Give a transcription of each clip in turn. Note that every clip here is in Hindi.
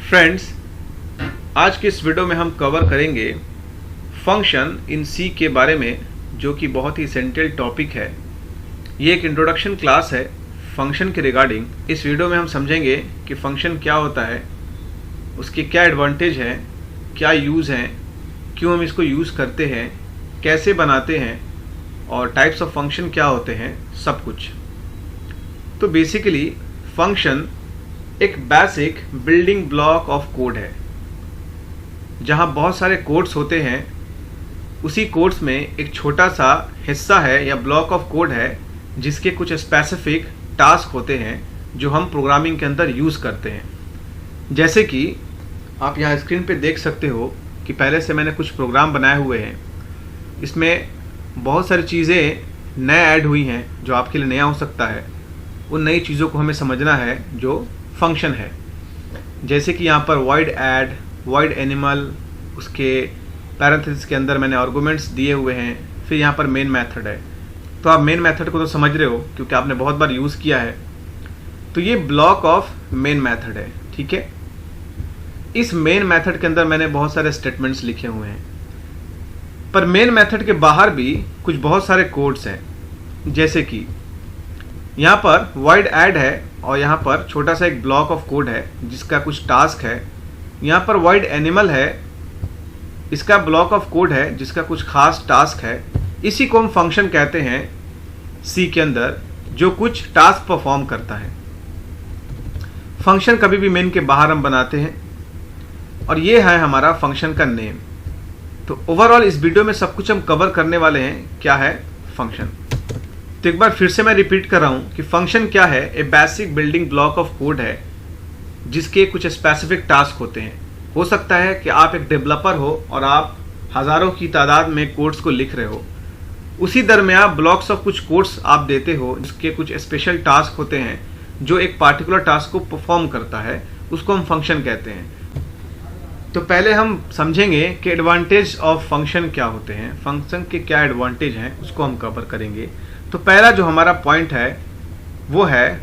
फ्रेंड्स, आज की इस वीडियो में हम कवर करेंगे फंक्शन इन सी के बारे में, जो कि बहुत ही एसेंशियल टॉपिक है। ये एक इंट्रोडक्शन क्लास है फंक्शन के रिगार्डिंग। इस वीडियो में हम समझेंगे कि फंक्शन क्या होता है, उसके क्या एडवांटेज हैं, क्या यूज़ हैं, क्यों हम इसको यूज़ करते हैं, कैसे बनाते हैं और टाइप्स ऑफ फंक्शन क्या होते हैं, सब कुछ। तो बेसिकली फंक्शन एक basic building block of code है, जहां बहुत सारे कोड्स होते हैं। उसी कोड्स में एक छोटा सा हिस्सा है या ब्लॉक ऑफ कोड है जिसके कुछ स्पेसिफिक टास्क होते हैं जो हम प्रोग्रामिंग के अंदर यूज़ करते हैं। जैसे कि आप यहाँ स्क्रीन पे देख सकते हो कि पहले से मैंने कुछ प्रोग्राम बनाए हुए हैं। इसमें बहुत सारी चीज़ें नए ऐड हुई हैं जो आपके लिए नया हो सकता है। उन नई चीज़ों को हमें समझना है जो फंक्शन है। जैसे कि यहाँ पर वॉइड ऐड, वॉइड एनिमल, उसके पैरेंथेसिस के अंदर मैंने आर्गुमेंट्स दिए हुए हैं। फिर यहाँ पर मेन मेथड है। तो आप मेन मेथड को तो समझ रहे हो क्योंकि आपने बहुत बार यूज़ किया है। तो ये ब्लॉक ऑफ मेन मेथड है, ठीक है। इस मेन मेथड के अंदर मैंने बहुत सारे स्टेटमेंट्स लिखे हुए हैं, पर मेन मेथड के बाहर भी कुछ बहुत सारे कोड्स हैं। जैसे कि यहाँ पर वॉइड ऐड है और यहाँ पर छोटा सा एक ब्लॉक ऑफ कोड है जिसका कुछ टास्क है। यहाँ पर वॉइड एनिमल है, इसका ब्लॉक ऑफ कोड है जिसका कुछ खास टास्क है। इसी को हम फंक्शन कहते हैं सी के अंदर, जो कुछ टास्क परफॉर्म करता है। फंक्शन कभी भी मेन के बाहर हम बनाते हैं और ये है हमारा फंक्शन का नेम। तो ओवरऑल इस वीडियो में सब कुछ हम कवर करने वाले हैं, क्या है फंक्शन। तो एक बार फिर से मैं रिपीट कर रहा हूं कि फंक्शन क्या है। A basic building block of code है जिसके कुछ स्पेसिफिक टास्क होते हैं। हो सकता है कि आप एक डेवलपर हो और आप हज़ारों की तादाद में कोड्स को लिख रहे हो। उसी दरमियान ब्लॉक्स ऑफ कुछ कोड्स आप देते हो जिसके कुछ स्पेशल टास्क होते हैं जो एक पार्टिकुलर टास्क को परफॉर्म करता है, उसको हम फंक्शन कहते हैं। तो पहले हम समझेंगे कि एडवांटेज ऑफ फंक्शन क्या होते हैं, फंक्शन के क्या एडवांटेज हैं, उसको हम कवर करेंगे। तो पहला जो हमारा पॉइंट है वो है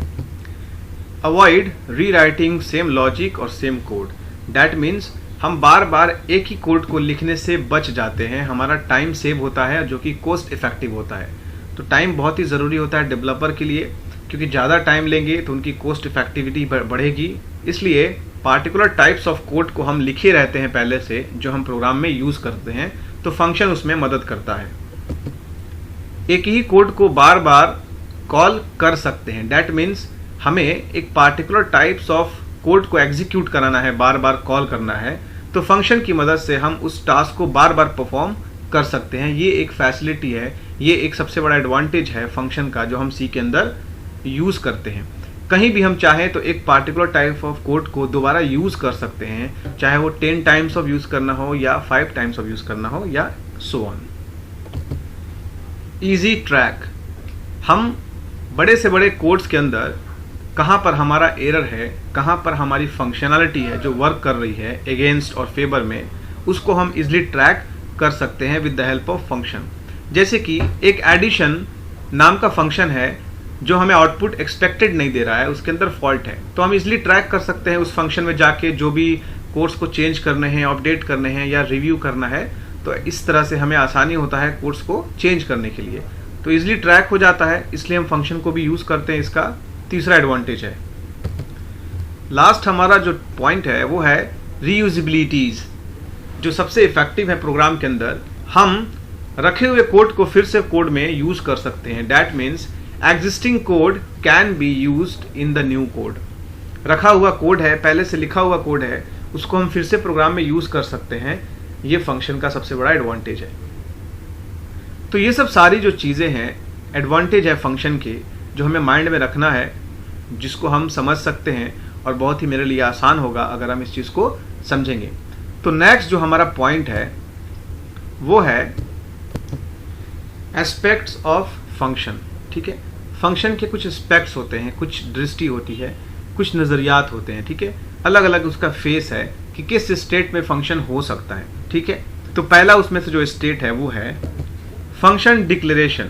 अवॉइड रीराइटिंग सेम लॉजिक और सेम कोड। दैट मीन्स हम बार बार एक ही कोड को लिखने से बच जाते हैं। हमारा टाइम सेव होता है जो कि कॉस्ट इफेक्टिव होता है। तो टाइम बहुत ही ज़रूरी होता है डेवलपर के लिए, क्योंकि ज़्यादा टाइम लेंगे तो उनकी कॉस्ट इफेक्टिविटी बढ़ेगी। इसलिए पार्टिकुलर टाइप्स ऑफ कोड को हम लिखे रहते हैं पहले से, जो हम प्रोग्राम में यूज़ करते हैं। तो फंक्शन उसमें मदद करता है। एक ही कोड को बार बार कॉल कर सकते हैं। डैट मीन्स हमें एक पार्टिकुलर टाइप्स ऑफ कोड को एग्जीक्यूट कराना है, बार बार कॉल करना है। तो फंक्शन की मदद से हम उस टास्क को बार बार परफॉर्म कर सकते हैं। ये एक फैसिलिटी है, ये एक सबसे बड़ा एडवांटेज है फंक्शन का, जो हम सी के अंदर यूज़ करते हैं। कहीं भी हम चाहें तो एक पार्टिकुलर टाइप ऑफ कोड को दोबारा यूज़ कर सकते हैं, चाहे वो 10 टाइम्स ऑफ यूज़ करना हो या 5 टाइम्स ऑफ यूज़ करना हो या सो ऑन। ईजी ट्रैक, हम बड़े से बड़े कोड्स के अंदर कहाँ पर हमारा एरर है, कहाँ पर हमारी फंक्शनैलिटी है जो वर्क कर रही है अगेंस्ट और फेवर में, उसको हम इजीली ट्रैक कर सकते हैं with the help of function. जैसे कि एक एडिशन नाम का फंक्शन है जो हमें आउटपुट एक्सपेक्टेड नहीं दे रहा है, उसके अंदर फॉल्ट है। तो हम इजीली ट्रैक कर सकते हैं उस फंक्शन में जाके, जो भी कोड्स को चेंज करने हैं, अपडेट करने हैं या रिव्यू करना है। तो इस तरह से हमें आसानी होता है कोड्स को चेंज करने के लिए। तो इजीली ट्रैक हो जाता है, इसलिए हम फंक्शन को भी यूज़ करते हैं। इसका तीसरा एडवांटेज है। लास्ट हमारा जो पॉइंट है वो है रीयूजिबिलिटीज, जो सबसे इफेक्टिव है प्रोग्राम के अंदर। हम रखे हुए कोड को फिर से कोड में यूज़ कर सकते हैं। That means existing code can be used in the new code. रखा हुआ कोड है, पहले से लिखा हुआ कोड है, उसको हम फिर से प्रोग्राम में यूज़ कर सकते हैं। ये फंक्शन का सबसे बड़ा एडवांटेज है। तो ये सब सारी जो चीज़ें हैं एडवांटेज है फंक्शन के, जो हमें माइंड में रखना है, जिसको हम समझ सकते हैं और बहुत ही मेरे लिए आसान होगा अगर हम इस चीज़ को समझेंगे। तो नेक्स्ट जो हमारा पॉइंट है वो है एस्पेक्ट्स ऑफ फंक्शन, ठीक है। फंक्शन के कुछ एस्पेक्ट्स होते हैं, कुछ दृष्टि होती है, कुछ नज़रियात होते हैं, ठीक है। अलग अलग उसका फेस है कि किस स्टेट में फंक्शन हो सकता है, ठीक है। तो पहला उसमें से जो स्टेट है वो है फंक्शन डिक्लेरेशन।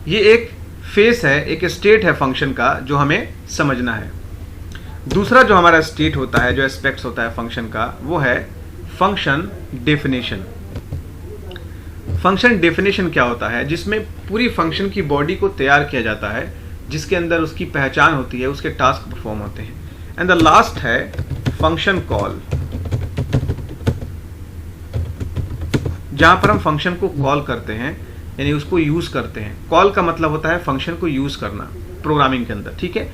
ये एक फेस है, एक स्टेट है फंक्शन का जो हमें समझना है। दूसरा जो हमारा स्टेट होता है, जो एस्पेक्ट्स होता है फंक्शन का, वो है फंक्शन डेफिनेशन। फंक्शन डेफिनेशन क्या होता है? जिसमें पूरी फंक्शन की बॉडी को तैयार किया जाता है, जिसके अंदर उसकी पहचान होती है, उसके टास्क परफॉर्म होते हैं। एंड द लास्ट है फंक्शन कॉल, जहां पर हम फंक्शन को कॉल करते हैं, यानी उसको यूज करते हैं। कॉल का मतलब होता है फंक्शन को यूज करना प्रोग्रामिंग के अंदर, ठीक है।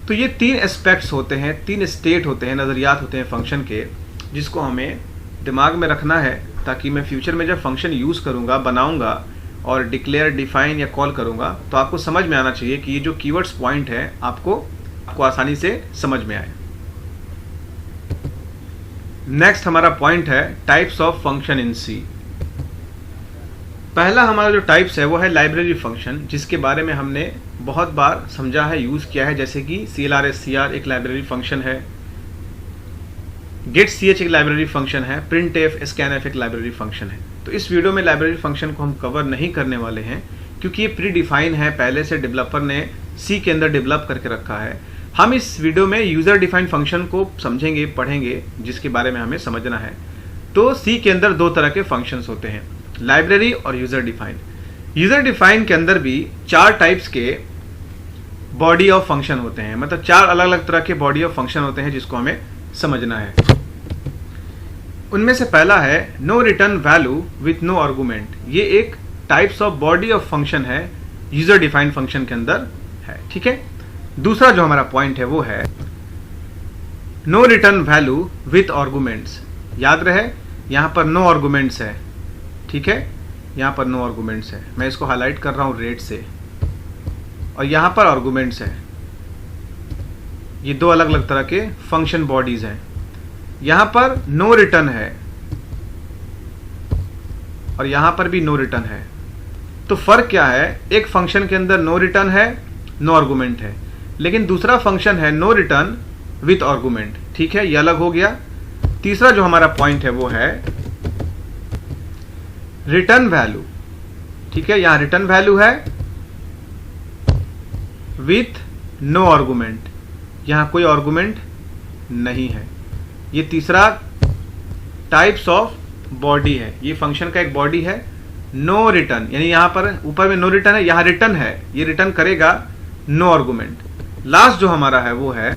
तो ये तीन एस्पेक्ट्स होते हैं, तीन स्टेट होते हैं, नजरियात होते हैं फंक्शन के, जिसको हमें दिमाग में रखना है, ताकि मैं फ्यूचर में जब फंक्शन यूज करूंगा, बनाऊंगा और डिक्लेयर, डिफाइन या कॉल करूंगा, तो आपको समझ में आना चाहिए कि ये जो कीवर्ड्स पॉइंट है आपको आसानी से समझ में आए। नेक्स्ट हमारा पॉइंट है टाइप्स ऑफ फंक्शन इन सी। पहला हमारा जो टाइप्स है वो है लाइब्रेरी फंक्शन, जिसके बारे में हमने बहुत बार समझा है, यूज किया है। जैसे कि CLR एक लाइब्रेरी फंक्शन है, गेट ch एक लाइब्रेरी फंक्शन है, printf, scanf एक लाइब्रेरी फंक्शन है। तो इस वीडियो में लाइब्रेरी फंक्शन को हम कवर नहीं करने वाले हैं, क्योंकि ये प्री डिफाइन है, पहले से डेवलपर ने सी के अंदर डेवलप करके रखा है। हम इस वीडियो में यूजर डिफाइंड फंक्शन को समझेंगे, पढ़ेंगे, जिसके बारे में हमें समझना है। तो सी के अंदर दो तरह के फंक्शंस होते हैं, लाइब्रेरी और यूजर डिफाइन। यूजर डिफाइन के अंदर भी 4 टाइप्स के बॉडी ऑफ फंक्शन होते हैं, मतलब 4 अलग अलग तरह के बॉडी ऑफ फंक्शन होते हैं, जिसको हमें समझना है। उनमें से पहला है no return value with no argument. ये एक types of body of function है, यूजर डिफाइंड फंक्शन के अंदर है, ठीक है। दूसरा जो हमारा पॉइंट है वो है no return value with arguments. याद रहे, यहां पर नो आर्गुमेंट्स है, ठीक है, यहां पर नो आर्गुमेंट्स है। मैं इसको हाईलाइट कर रहा हूं रेड से, और यहां पर आर्गुमेंट्स है। ये दो अलग अलग तरह के फंक्शन बॉडीज हैं। यहां पर नो रिटर्न है और यहां पर भी नो रिटर्न है। तो फर्क क्या है? एक फंक्शन के अंदर नो रिटर्न है, नो आर्गुमेंट है, लेकिन दूसरा फंक्शन है नो रिटर्न विथ आर्गुमेंट, ठीक है, ये अलग हो गया। तीसरा जो हमारा पॉइंट है वो है रिटर्न वैल्यू, ठीक है, यहां रिटर्न वैल्यू है विथ नो आर्गुमेंट, यहां कोई आर्गुमेंट नहीं है। ये तीसरा टाइप्स ऑफ बॉडी है, ये फंक्शन का एक बॉडी है। नो रिटर्न, यानी यहां पर ऊपर में नो रिटर्न है, यहां रिटर्न है, ये रिटर्न करेगा नो आर्गुमेंट। लास्ट जो हमारा है वो है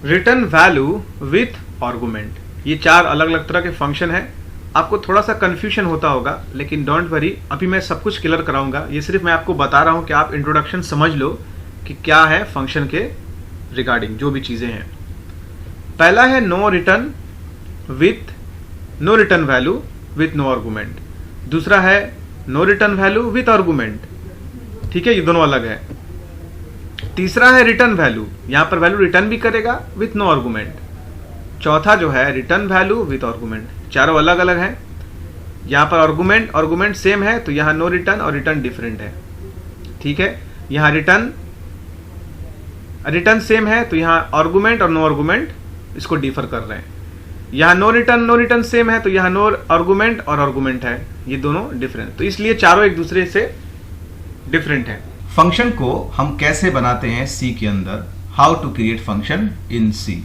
रिटर्न वैल्यू विथ आर्गुमेंट। ये 4 अलग अलग तरह के फंक्शन है। आपको थोड़ा सा कंफ्यूजन होता होगा, लेकिन डोंट वरी, अभी मैं सब कुछ क्लियर कराऊंगा। ये सिर्फ मैं आपको बता रहा हूं कि आप इंट्रोडक्शन समझ लो कि क्या है फंक्शन के रिगार्डिंग जो भी चीजें हैं। पहला है no return value with no argument. दूसरा है no return value with argument, ठीक है, ये दोनों अलग है। तीसरा है रिटर्न वैल्यू, यहां पर वैल्यू रिटर्न भी करेगा विथ नो आर्गुमेंट। चौथा जो है रिटर्न वैल्यू विथ आर्गुमेंट। चारों अलग अलग हैं। यहां पर आर्गुमेंट सेम है, तो यहां नो रिटर्न और रिटर्न डिफरेंट है, ठीक है। यहां रिटर्न सेम है, तो यहां आर्गुमेंट और नो आर्गुमेंट इसको डिफर कर रहे हैं। यहां नो रिटर्न सेम है, तो यहां नो आर्गुमेंट और आर्गुमेंट है, ये दोनों डिफरेंट, तो इसलिए चारों एक दूसरे से डिफरेंट है। फंक्शन को हम कैसे बनाते हैं सी के अंदर, how to create function in C.